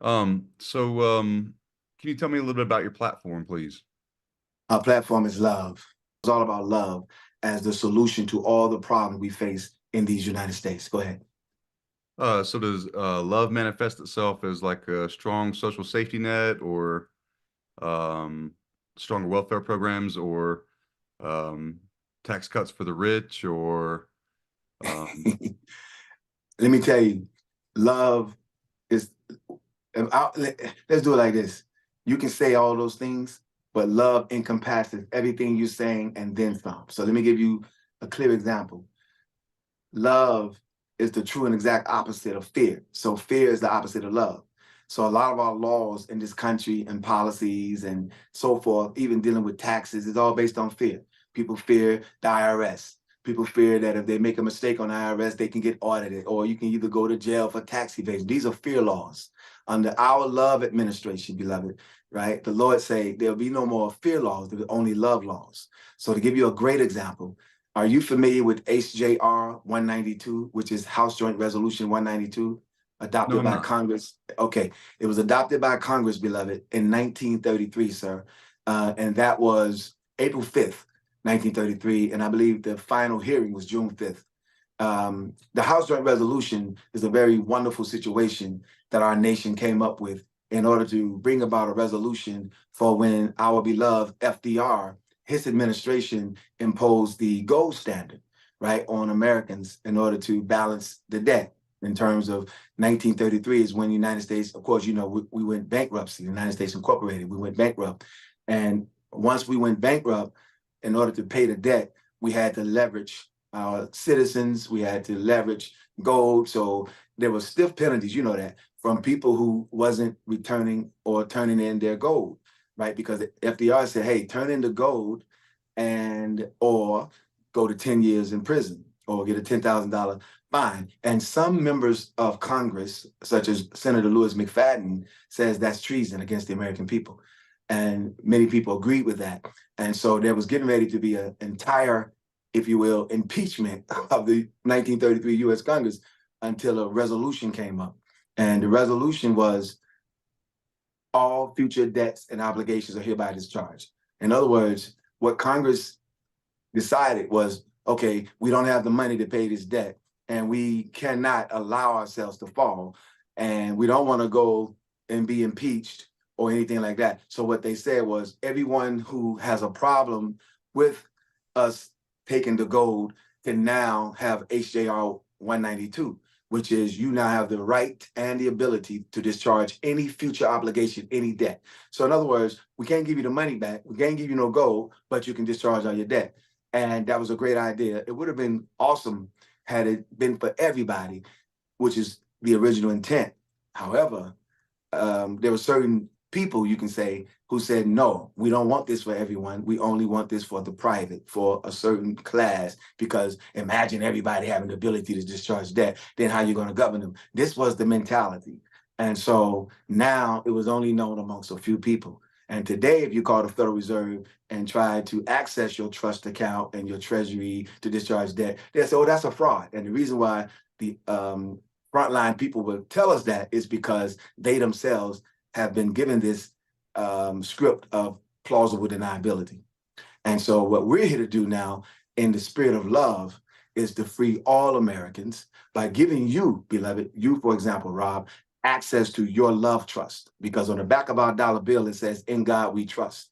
Can you tell me a little bit about your platform, please? Our platform is love. It's all about love as the solution to all the problems we face in these United States. Go ahead. So does love manifest itself as like a strong social safety net or um, stronger welfare programs or um, tax cuts for the rich or um, Let me tell you, love is, let's do it like this. You can say all those things, but love encompasses everything you're saying and then some. So let me give you a clear example. Love is the true and exact opposite of fear. So fear is the opposite of love. So a lot of our laws in this country and policies and so forth, even dealing with taxes, is all based on fear. People fear the IRS. People fear that if they make a mistake on the IRS, they can get audited, or you can either go to jail for tax evasion. These are fear laws. Under our love administration, beloved, right? The Lord say there'll be no more fear laws, there'll be only love laws. So to give you a great example, are you familiar with HJR 192, which is House Joint Resolution 192, no, adopted I'm by not. Congress? Okay, it was adopted by Congress, beloved, in 1933, sir. And that was April 5th, 1933. And I believe the final hearing was June 5th. The House Joint Resolution is a very wonderful situation that our nation came up with in order to bring about a resolution for when our beloved FDR, his administration, imposed the gold standard, right, on Americans in order to balance the debt. In terms of 1933 is when the United States, of course, we went bankruptcy, the United States Incorporated, we went bankrupt. And once we went bankrupt, in order to pay the debt, we had to leverage our citizens, we had to leverage gold. So there were stiff penalties, you know that, from people who wasn't returning or turning in their gold, right? Because the FDR said, hey, turn in the gold and or go to 10 years in prison or get a $10,000 fine. And some members of Congress, such as Senator Lewis McFadden, says that's treason against the American people. And many people agreed with that. And so there was getting ready to be an entire, if you will, impeachment of the 1933 U.S. Congress until a resolution came up. And the resolution was all future debts and obligations are hereby discharged. In other words, what Congress decided was, okay, we don't have the money to pay this debt and we cannot allow ourselves to fall. And we don't want to go and be impeached or anything like that. So what they said was everyone who has a problem with us taking the gold can now have HJR 192, which is you now have the right and the ability to discharge any future obligation, any debt. So in other words, we can't give you the money back, we can't give you no gold, but you can discharge all your debt. And that was a great idea. It would have been awesome had it been for everybody, which is the original intent. However, there were certain people, you can say, who said, no, we don't want this for everyone. We only want this for the private, for a certain class, because imagine everybody having the ability to discharge debt, then how you going to govern them? This was the mentality. And so now it was only known amongst a few people. And today, if you call the Federal Reserve and try to access your trust account and your treasury to discharge debt, they say, oh, that's a fraud. And the reason why the frontline people will tell us that is because they themselves have been given this script of plausible deniability. And so what we're here to do now in the spirit of love is to free all Americans by giving you, beloved, you, for example, Rob, access to your love trust. Because on the back of our dollar bill, it says, in God we trust.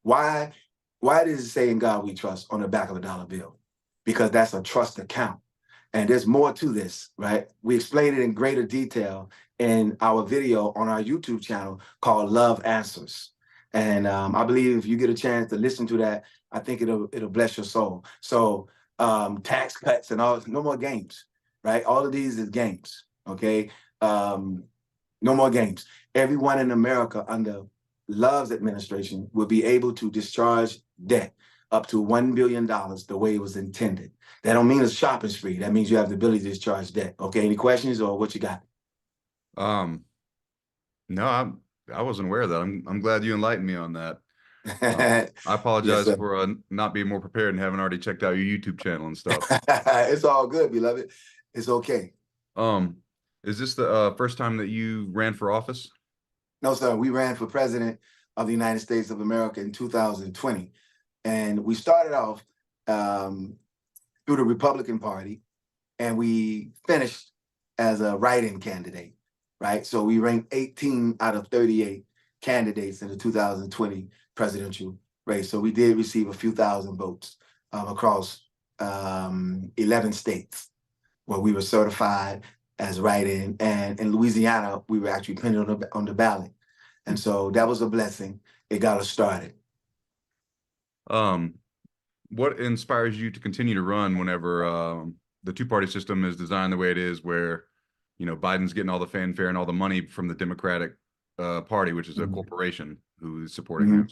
Why, why does it say in God we trust on the back of a dollar bill? Because that's a trust account. And there's more to this, right? We explain it in greater detail in our video on our YouTube channel called Love Answers. And I believe if you get a chance to listen to that, I think it'll bless your soul. So tax cuts and all, no more games, right? All of these is games, okay? No more games. Everyone in America under Love's administration will be able to discharge debt up to $1 billion the way it was intended. That don't mean it's shopping spree. That means you have the ability to discharge debt. Okay, any questions or what you got? Um, no, I wasn't aware of that. I'm glad you enlightened me on that. I Yes, apologize sir. for not being more prepared and haven't already checked out your YouTube channel and stuff. It's all good, beloved. It's okay. Um, is this the first time that you ran for office? No, sir. We ran for president of the United States of America in 2020. And we started off through the Republican Party, and we finished as a write-in candidate, right? So we ranked 18 out of 38 candidates in the 2020 presidential race. So we did receive a few thousand votes across 11 states where we were certified as write-in. And in Louisiana, we were actually printed on the ballot. And so that was a blessing. It got us started. Um, what inspires you to continue to run whenever the two-party system is designed the way it is, where Biden's getting all the fanfare and all the money from the Democratic Party, which is a corporation who is supporting him?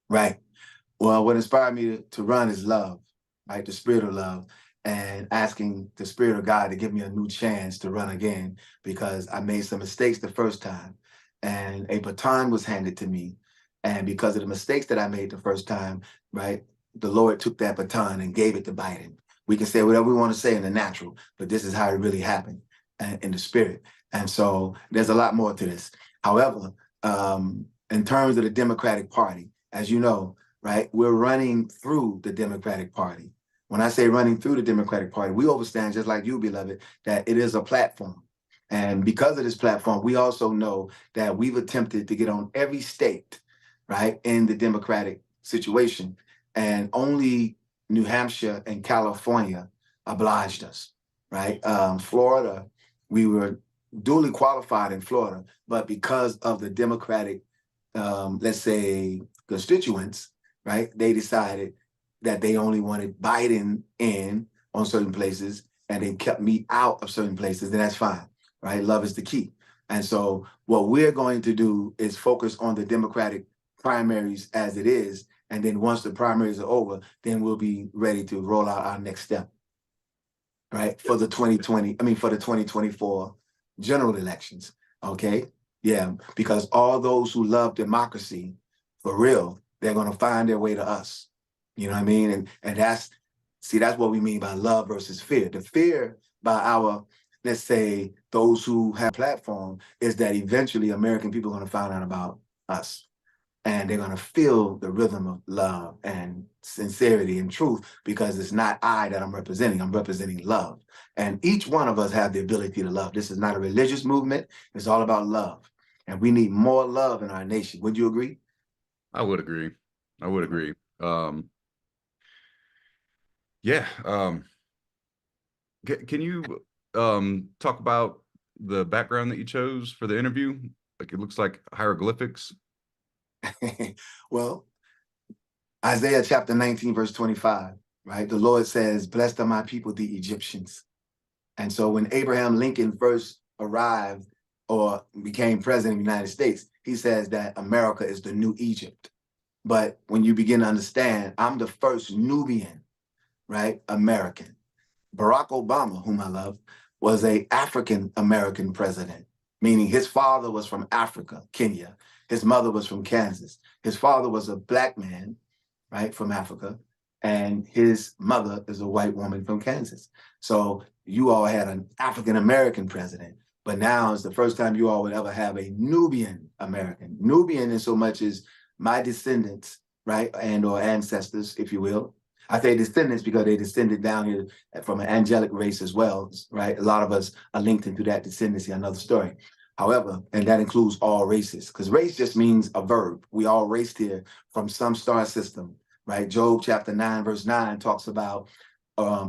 Right. Well, what inspired me to run is love, right? The spirit of love, and asking the spirit of God to give me a new chance to run again, because I made some mistakes the first time and a baton was handed to me. And because of the mistakes that I made the first time, right, the Lord took that baton and gave it to Biden. We can say whatever we want to say in the natural, but this is how it really happened in the spirit. And so there's a lot more to this. However, in terms of the Democratic Party, as you know, right, we're running through the Democratic Party. When I say running through the Democratic Party, we understand, just like you, beloved, that it is a platform. And because of this platform, we also know that we've attempted to get on every state, right, in the Democratic situation. And only New Hampshire and California obliged us, right? Florida, we were duly qualified in Florida, but because of the Democratic, let's say, constituents, right, they decided that they only wanted Biden in on certain places, and they kept me out of certain places, then that's fine, right? Love is the key. And so what we're going to do is focus on the Democratic primaries as it is. And then once the primaries are over, then we'll be ready to roll out our next step, right? For the 2024 general elections, okay? Yeah, because all those who love democracy, for real, they're gonna find their way to us. You know what I mean? And that's what we mean by love versus fear. The fear by our, let's say, those who have a platform, is that eventually American people are gonna find out about us. And they're gonna feel the rhythm of love and sincerity and truth, because it's not I that I'm representing love. And each one of us have the ability to love. This is not a religious movement, it's all about love. And we need more love in our nation. Would you agree? I would agree. I would agree. Yeah. Can you talk about the background that you chose for the interview? Like, it looks like hieroglyphics. Well, Isaiah chapter 19, verse 25, right? The Lord says, "Blessed are my people, the Egyptians." And so when Abraham Lincoln first arrived or became president of the United States, he says that America is the new Egypt. But when you begin to understand, I'm the first Nubian, right, American. Barack Obama, whom I love, was a African American president, meaning his father was from Africa, Kenya. His mother was from Kansas. His father was a black man, right, from Africa, and his mother is a white woman from Kansas. So you all had an African American president, but now it's the first time you all would ever have a Nubian American. Nubian in so much as my descendants, right, and or ancestors, if you will. I say descendants because they descended down here from an angelic race as well, right? A lot of us are linked into that descendancy, another story. However, and that includes all races, because race just means a verb. We all raced here from some star system, right? Job chapter 9, verse 9 talks about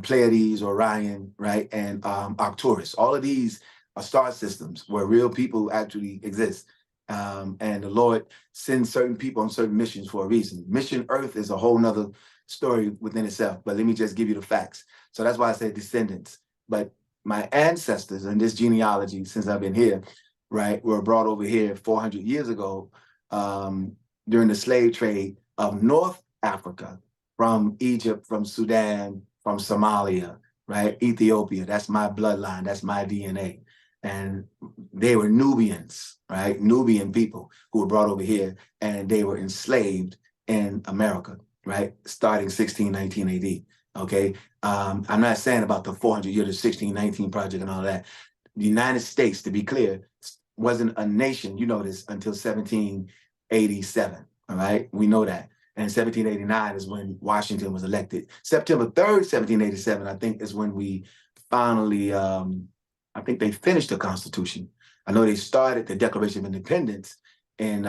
Pleiades, Orion, right? And Arcturus. All of these are star systems where real people actually exist. And the Lord sends certain people on certain missions for a reason. Mission Earth is a whole nother story within itself, but let me just give you the facts. So that's why I say descendants. But my ancestors in this genealogy, since I've been here, right, were brought over here 400 years ago during the slave trade of North Africa, from Egypt, from Sudan, from Somalia, right, Ethiopia. That's my bloodline, that's my DNA. And they were Nubians, right, Nubian people who were brought over here, and they were enslaved in America, right, starting 1619 AD. Okay, I'm not saying about the 400 years of 1619 project and all that. The United States, to be clear, wasn't a nation, you know this, until 1787. All right, we know that. And 1789 is when Washington was elected. September 3rd, 1787, I think, is when we finally, I think they finished the Constitution. I know they started the Declaration of Independence in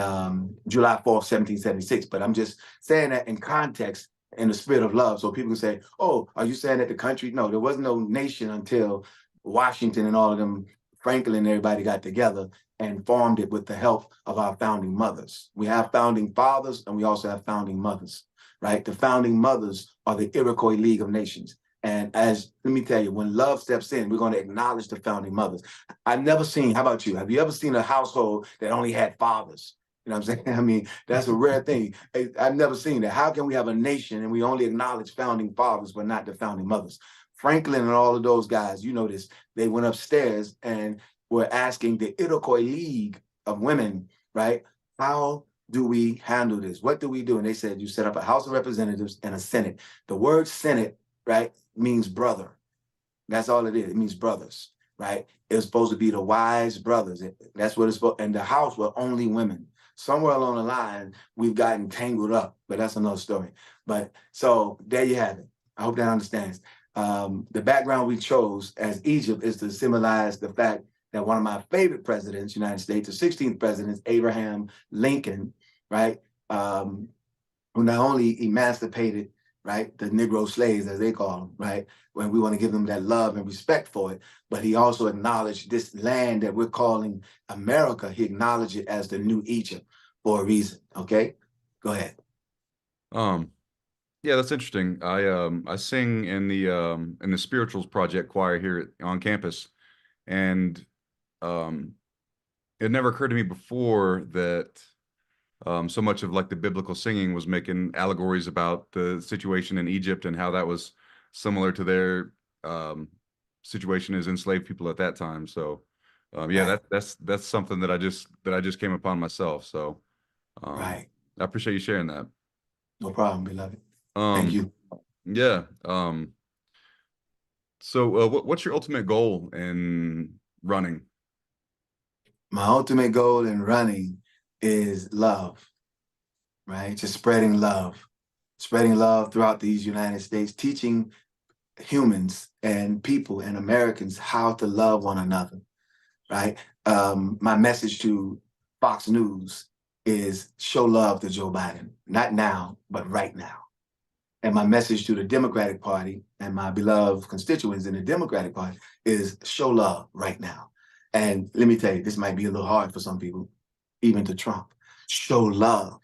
July 4th, 1776, but I'm just saying that in context, in the spirit of love. So people can say, oh, are you saying that the country? No, there was no nation until Washington and all of them, Franklin and everybody got together and formed it with the help of our founding mothers. We have founding fathers and we also have founding mothers, right? The founding mothers are the Iroquois League of Nations. And as, let me tell you, when love steps in, we're going to acknowledge the founding mothers. I've never seen, how about you? Have you ever seen a household that only had fathers? You know what I'm saying? I mean, that's a rare thing. I've never seen that. How can we have a nation and we only acknowledge founding fathers, but not the founding mothers? Franklin and all of those guys, you know this, they went upstairs and were asking the Iroquois League of Women, right? How do we handle this? What do we do? And they said, you set up a House of Representatives and a Senate. The word Senate, right, means brother. That's all it is. It means brothers, right? It's supposed to be the wise brothers. That's what it's supposed, and the House were only women. Somewhere along the line, we've gotten tangled up, but that's another story. But so there you have it. I hope that understands. The background we chose as Egypt is to symbolize the fact that one of my favorite presidents, United States, the 16th president, Abraham Lincoln, right, who not only emancipated, right, the Negro slaves, as they call them, right, when we want to give them that love and respect for it, but he also acknowledged this land that we're calling America. He acknowledged it as the new Egypt for a reason. Okay, go ahead. Yeah, that's interesting. I sing in the spirituals project choir here on campus, and um it never occurred to me before that so much of like the biblical singing was making allegories about the situation in Egypt and how that was similar to their situation as enslaved people at that time. So yeah, Right, that's something that I just came upon myself. So um, right. I appreciate you sharing that. No problem, beloved. Thank Um, you. yeah. So what's your ultimate goal in running? My ultimate goal in running is love, right? Just spreading love throughout these United States, teaching humans and people and Americans how to love one another, right? My message to Fox News is show love to Joe Biden, not now, but right now. And my message to the Democratic Party and my beloved constituents in the Democratic Party is show love right now. And let me tell you, this might be a little hard for some people, even to Trump. Show love.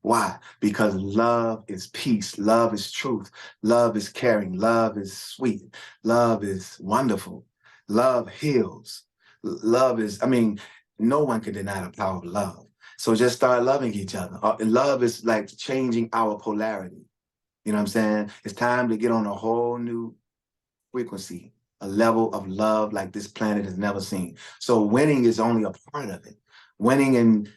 Why? Because love is peace. Love is truth. Love is caring. Love is sweet. Love is wonderful. Love heals. Love is, I mean, no one can deny the power of love. So just start loving each other. Love is like changing our polarity. You know what I'm saying? It's time to get on a whole new frequency, a level of love like this planet has never seen. So winning is only a part of it. Winning and,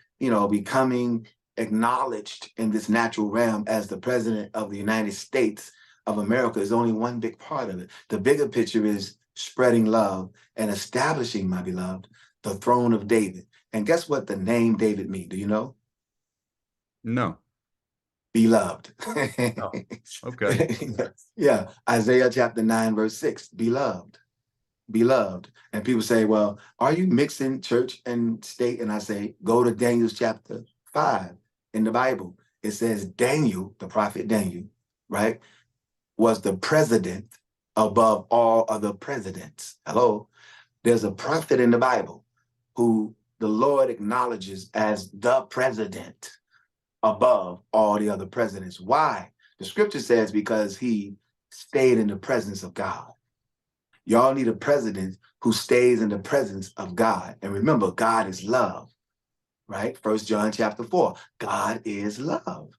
becoming acknowledged in this natural realm as the president of the United States of America is only one big part of it. The bigger picture is spreading love and establishing, my beloved, the throne of David. And guess what the name David means? Do you know? No. Beloved. Oh, okay. Yeah, Isaiah chapter 9, verse 6, beloved, beloved. And people say, well, are you mixing church and state? And I say, go to Daniel chapter 5 in the Bible. It says Daniel, the prophet Daniel, right, was the president above all other presidents. Hello, there's a prophet in the Bible who the Lord acknowledges as the president above all the other presidents. Why? The scripture says because he stayed in the presence of God. Y'all need a president who stays in the presence of God. And remember, God is love, right? 1 John chapter 4, God is love.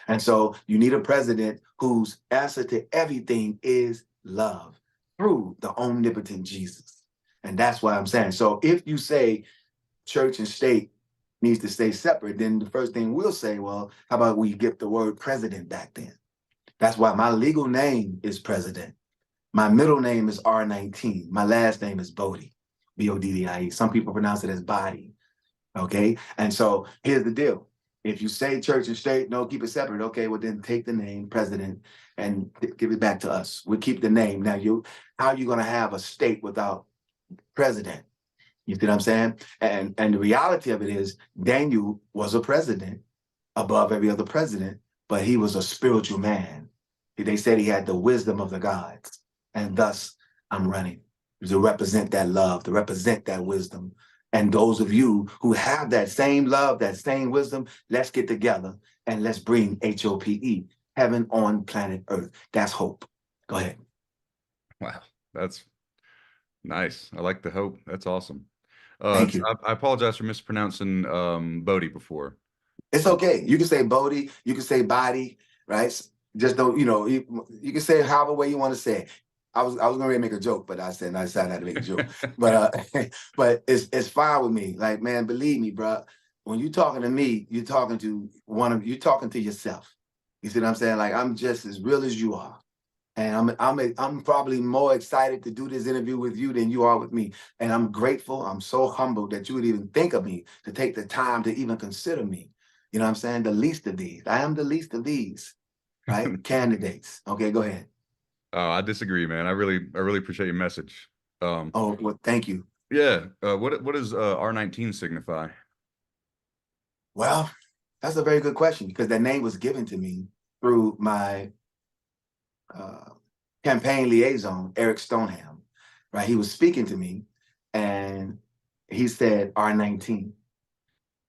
And so you need a president whose answer to everything is love through the omnipotent Jesus. And that's why I'm saying, so if you say church and state needs to stay separate, then the first thing we'll say, well, how about we get the word president back then? That's why my legal name is president. My middle name is R19. My last name is Boddie, B-O-D-D-I-E. Some people pronounce it as Boddie. Okay. And so here's the deal. If you say church and state, no, keep it separate. Okay, well then take the name president and give it back to us. We'll keep the name. Now how are you gonna have a state without president? You see what I'm saying? And the reality of it is Daniel was a president above every other president, but he was a spiritual man. They said he had the wisdom of the gods. And thus I'm running to represent that love, to represent that wisdom. And those of you who have that same love, that same wisdom, let's get together and let's bring H.O.P.E, heaven on planet Earth. That's hope. Go ahead. Wow, that's nice. I like the hope. That's awesome. Thank you. I apologize for mispronouncing Boddie before. It's okay. You can say Boddie, you can say Boddie, right? Just don't, you can say however way you want to say it. I was gonna make a joke, but I decided not to make a joke. But but it's fine with me. Like, man, believe me, bro. When you're talking to me, you're talking to yourself. You see what I'm saying? Like, I'm just as real as you are. And I'm probably more excited to do this interview with you than you are with me. And I'm grateful. I'm so humbled that you would even think of me, to take the time to even consider me. You know what I'm saying? The least of these. I am the least of these, right? Candidates. Okay, go ahead. I disagree, man. I really appreciate your message. Oh, well, thank you. Yeah. What does R19 signify? Well, that's a very good question, because that name was given to me through my uh, campaign liaison, Eric Stoneham, right? He was speaking to me and he said R19.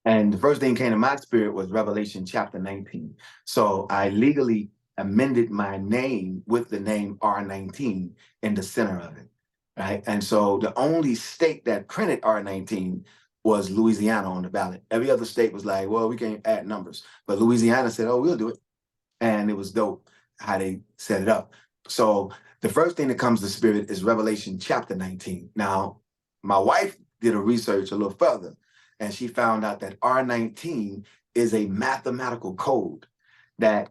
And the first thing came to my spirit was Revelation chapter 19. So I legally amended my name with the name R19 in the center of it, right? And so the only state that printed R19 was Louisiana on the ballot. Every other state was like, well, we can't add numbers. But Louisiana said, oh, we'll do it. And it was dope how they set it up. So the first thing that comes to spirit is Revelation chapter 19. Now, my wife did a research a little further, and she found out that R19 is a mathematical code that,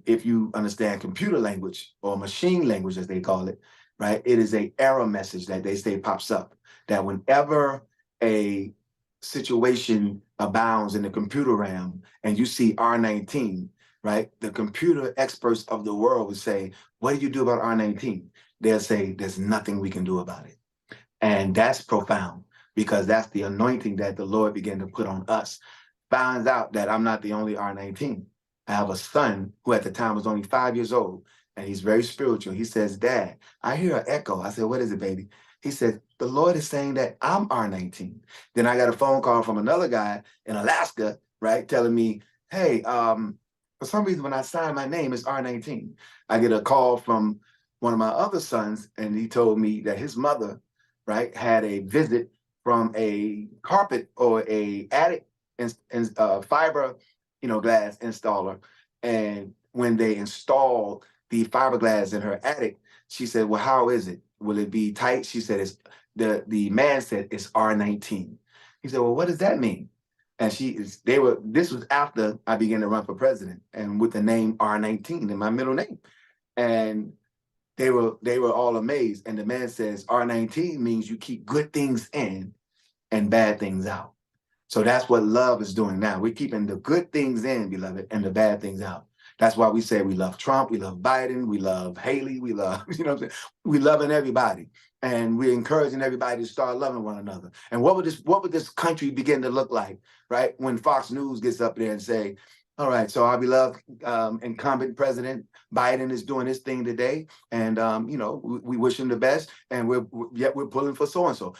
if you understand computer language or machine language, as they call it, right, it is a error message that they say pops up, that whenever a situation abounds in the computer realm and you see R19, right, the computer experts of the world would say, what do you do about R19? They'll say, there's nothing we can do about it. And that's profound, because that's the anointing that the Lord began to put on us. Finds out that I'm not the only R19. I have a son who at the time was only 5 years old, and he's very spiritual. He says, Dad, I hear an echo. I said, what is it, baby? He said, the Lord is saying that I'm R19. Then I got a phone call from another guy in Alaska, right, telling me, hey, for some reason, when I sign my name, it's R19. I get a call from one of my other sons, and he told me that his mother, right, had a visit from a carpet or a attic fiber, glass installer. And when they installed the fiberglass in her attic, she said, well, how is it? Will it be tight? She said, it's the man said it's R19. He said, well, what does that mean? And this was after I began to run for president, and with the name R19 in my middle name. And they were all amazed. And the man says, R19 means you keep good things in and bad things out. So that's what love is doing now. We're keeping the good things in, beloved, and the bad things out. That's why we say we love Trump, we love Biden, we love Haley, we love, what I'm saying? We loving everybody. And we're encouraging everybody to start loving one another. And what would this country begin to look like, right? When Fox News gets up there and say, all right, so our beloved incumbent president Biden is doing his thing today, and we wish him the best, and we're pulling for so and so.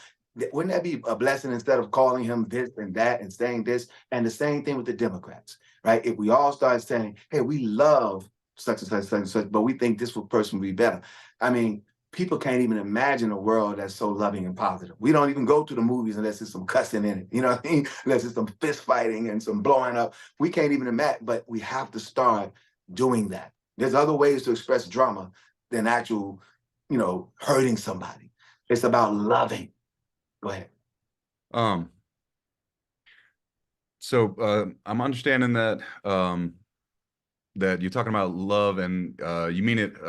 Wouldn't that be a blessing, instead of calling him this and that and saying this? And the same thing with the Democrats, right? If we all start saying, hey, we love such and such, such and such, but we think this person would be better. I mean, people can't even imagine a world that's so loving and positive. We don't even go to the movies unless there's some cussing in it, you know what I mean? Unless there's some fist fighting and some blowing up. We can't even imagine, but we have to start doing that. There's other ways to express drama than actual, hurting somebody. It's about loving. Go ahead. Um, so I'm understanding that that you're talking about love, and you mean it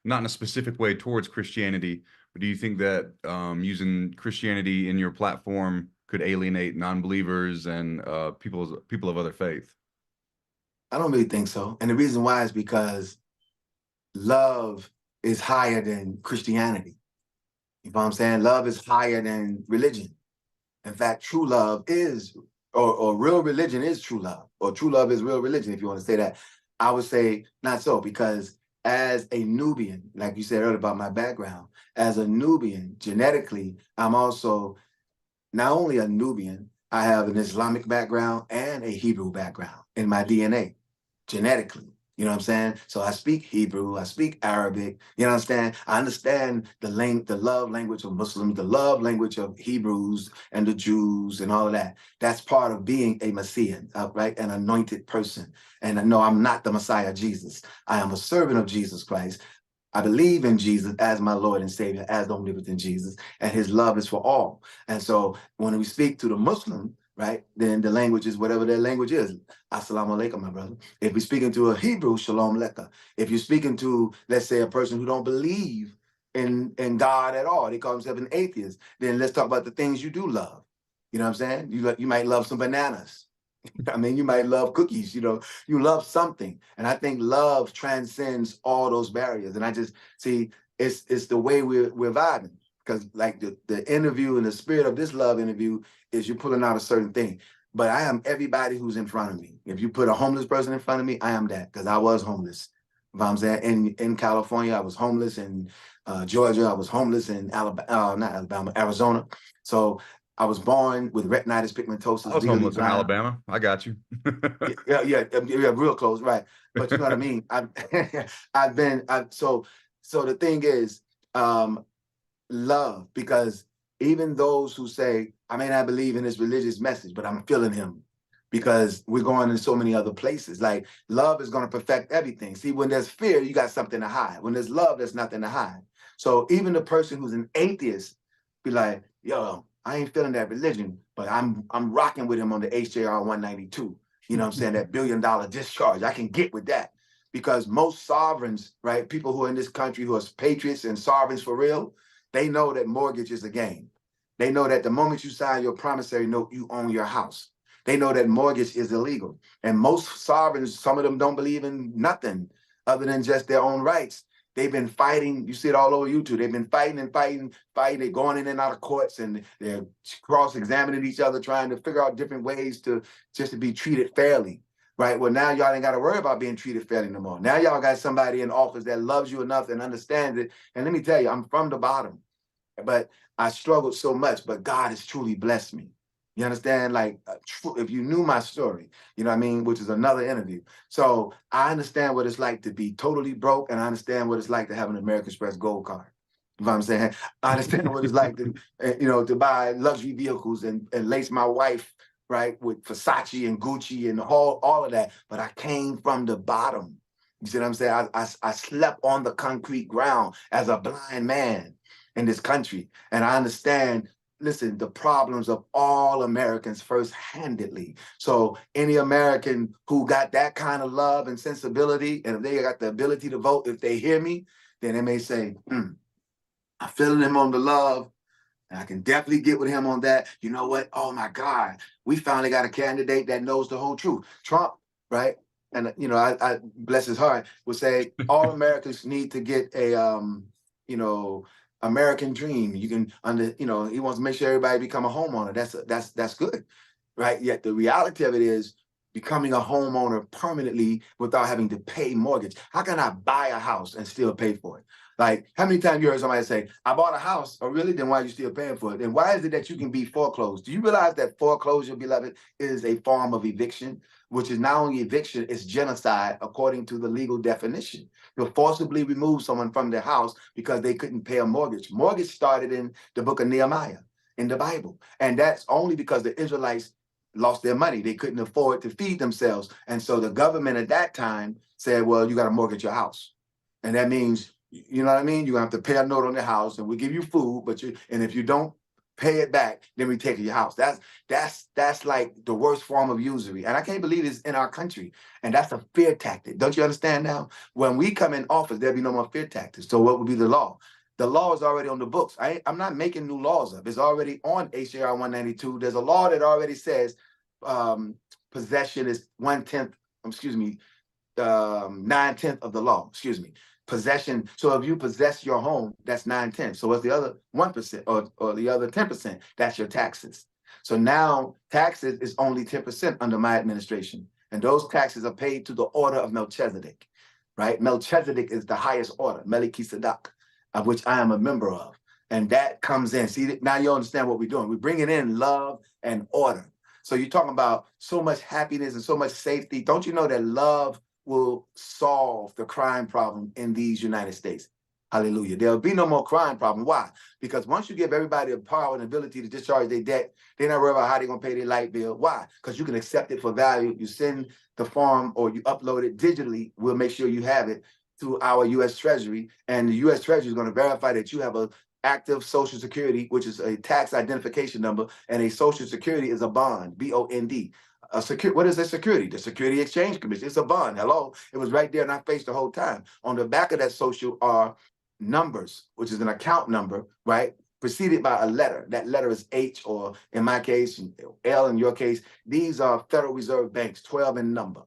not in a specific way towards Christianity, but do you think that using Christianity in your platform could alienate non-believers and people of other faith? I don't really think so. And the reason why is because love is higher than Christianity. You know what I'm saying? Love is higher than religion. In fact, true love is, or real religion is true love, or true love is real religion, if you want to say that. I would say not so, because as a Nubian, like you said earlier about my background, as a Nubian, genetically, I'm also not only a Nubian, I have an Islamic background and a Hebrew background in my DNA, genetically. You know what I'm saying? So I speak Hebrew, I speak Arabic, you understand? I understand the love language of Muslims, the love language of Hebrews and the Jews and all of that. That's part of being a Messiah, right? An anointed person. And no, I'm not the Messiah, Jesus. I am a servant of Jesus Christ. I believe in Jesus as my Lord and Savior, as the omnipotent Jesus, and his love is for all. And so when we speak to the Muslim, right, then the language is whatever their language is. Assalamu alaikum, my brother. If we're speaking to a Hebrew, shalom alaikum. If you're speaking to, let's say, a person who don't believe in God at all, they call themselves an atheist, then let's talk about the things you do love. You know what I'm saying? You might love some bananas. I mean, you might love cookies, you love something. And I think love transcends all those barriers. And I just see it's the way we're vibing. Because like the interview and the spirit of this love interview is you're pulling out a certain thing. But I am everybody who's in front of me. If you put a homeless person in front of me, I am that, because I was homeless. If I'm saying in California, I was homeless. In Georgia, I was homeless. In Alabama, not Alabama, Arizona. So I was born with retinitis I pigmentosa, was legally homeless in blind. Alabama. I got you. Yeah, real close, right? But you know what I mean. I've been. So the thing is, um, love, because even those who say, I may not believe in this religious message, but I'm feeling him, because we're going in so many other places. Like love is going to perfect everything. See, when there's fear, you got something to hide. When there's love, there's nothing to hide. So even the person who's an atheist be like, yo, I ain't feeling that religion, but I'm rocking with him on the HJR 192. You know what I'm saying? That $1 billion discharge. I can get with that. Because most sovereigns, right, people who are in this country who are patriots and sovereigns for real, they know that mortgage is a game. They know that the moment you sign your promissory note, you own your house. They know that mortgage is illegal. And most sovereigns, some of them don't believe in nothing other than just their own rights. They've been fighting. You see it all over YouTube. They've been fighting and fighting, fighting. They're going in and out of courts, and they're cross-examining each other, trying to figure out different ways to just to be treated fairly. Right. Well, now y'all ain't got to worry about being treated fairly no more. Now y'all got somebody in office that loves you enough and understands it. And let me tell you, I'm from the bottom, but I struggled so much, but God has truly blessed me. You understand? Like, if you knew my story, you know what I mean, which is another interview. So I understand what it's like to be totally broke, and I understand what it's like to have an American Express Gold Card. You know what I'm saying? I understand what it's like to, to buy luxury vehicles and lace my wife, right, with Versace and Gucci and all of that. But I came from the bottom. You see what I'm saying? I slept on the concrete ground as a blind man in this country. And I understand, listen, the problems of all Americans first-handedly. So any American who got that kind of love and sensibility, and if they got the ability to vote, if they hear me, then they may say, I'm feeling him on the love, and I can definitely get with him on that. You know what? Oh my God, we finally got a candidate that knows the whole truth. Trump, right? And I bless his heart, would say all Americans need to get a American dream. You can he wants to make sure everybody become a homeowner. That's good, right? Yet the reality of it is becoming a homeowner permanently without having to pay mortgage. How can I buy a house and still pay for it? Like, how many times you heard somebody say, I bought a house? Oh, really? Then why are you still paying for it? And why is it that you can be foreclosed? Do you realize that foreclosure, beloved, is a form of eviction, which is not only eviction, it's genocide according to the legal definition. You'll forcibly remove someone from their house because they couldn't pay a mortgage. Mortgage started in the book of Nehemiah in the Bible. And that's only because the Israelites lost their money. They couldn't afford to feed themselves. And so the government at that time said, well, you got to mortgage your house. And that means, you know what I mean? You're gonna have to pay a note on the house, and we give you food, and if you don't pay it back, then we take your house. That's like the worst form of usury. And I can't believe it's in our country. And that's a fear tactic. Don't you understand now? When we come in office, there'll be no more fear tactics. So what would be the law? The law is already on the books. I'm not making new laws up. It's already on HJR 192. There's a law that already says possession is 1/10, excuse me, 9/10 of the law, excuse me. Possession. So if you possess your home, that's 9/10. So what's the other 1% or the other 10%? That's your taxes. So now taxes is only 10% under my administration. And those taxes are paid to the order of Melchizedek, right? Melchizedek is the highest order, Melchizedek, of which I am a member of. And that comes in. See, now you understand what we're doing. We're bringing in love and order. So you're talking about so much happiness and so much safety. Don't you know that love will solve the crime problem in these United States? Hallelujah. There'll be no more crime problem. Why? Because once you give everybody the power and ability to discharge their debt, they're not worried about how they're going to pay their light bill. Why? Because you can accept it for value. You send the form or you upload it digitally. We'll make sure you have it through our U.S. Treasury. And the U.S. Treasury is going to verify that you have a active Social Security, which is a tax identification number, and a Social Security is a bond, B-O-N-D. What is a security? The Security Exchange Commission. It's a bond. Hello. It was right there in our face the whole time. On the back of that social are numbers, which is an account number, right? Preceded by a letter. That letter is H, or in my case, L in your case. These are Federal Reserve banks, 12 in number.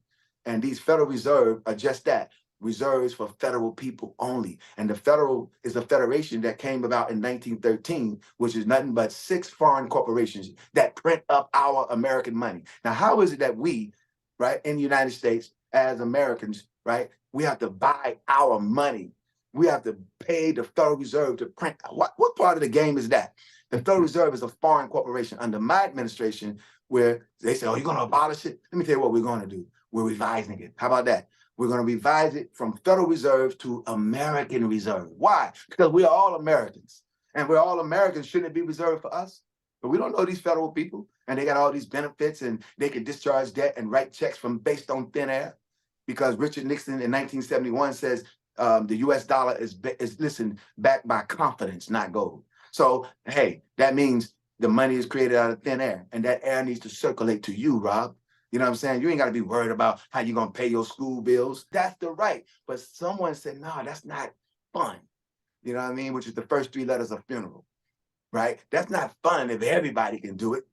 And these Federal Reserve are just that, reserves for federal people only. And the federal is a federation that came about in 1913, which is nothing but 6 foreign corporations that print up our American money. Now, how is it that we, right, in the United States, as Americans, right, we have to buy our money? We have to pay the Federal Reserve to print. What part of the game is that? The Federal Reserve is a foreign corporation under my administration, where they say, oh, you're going to abolish it? Let me tell you what we're going to do. We're revising it. How about that? We're going to revise it from Federal Reserve to American Reserve. Why? Because we're all Americans. And we're all Americans. Shouldn't it be reserved for us? But we don't know these federal people, and they got all these benefits, and they can discharge debt and write checks from based on thin air. Because Richard Nixon in 1971 says the U.S. dollar is backed by confidence, not gold. So, hey, that means the money is created out of thin air, and that air needs to circulate to you, Rob. You know what I'm saying? You ain't got to be worried about how you're going to pay your school bills. That's the right. But someone said, no, that's not fun. You know what I mean? Which is the first 3 letters of funeral, right? That's not fun if everybody can do it.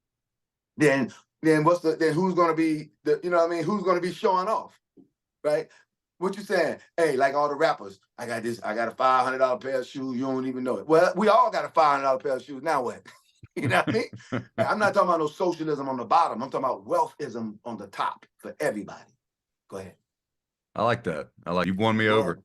Then who's going to be, you know what I mean? Who's going to be showing off, right? What you saying? Hey, like all the rappers, I got a $500 pair of shoes. You don't even know it. Well, we all got a $500 pair of shoes. Now what? You know what I mean? I'm not talking about no socialism on the bottom. I'm talking about wealthism on the top for everybody. Go ahead. I like that. You've won me over.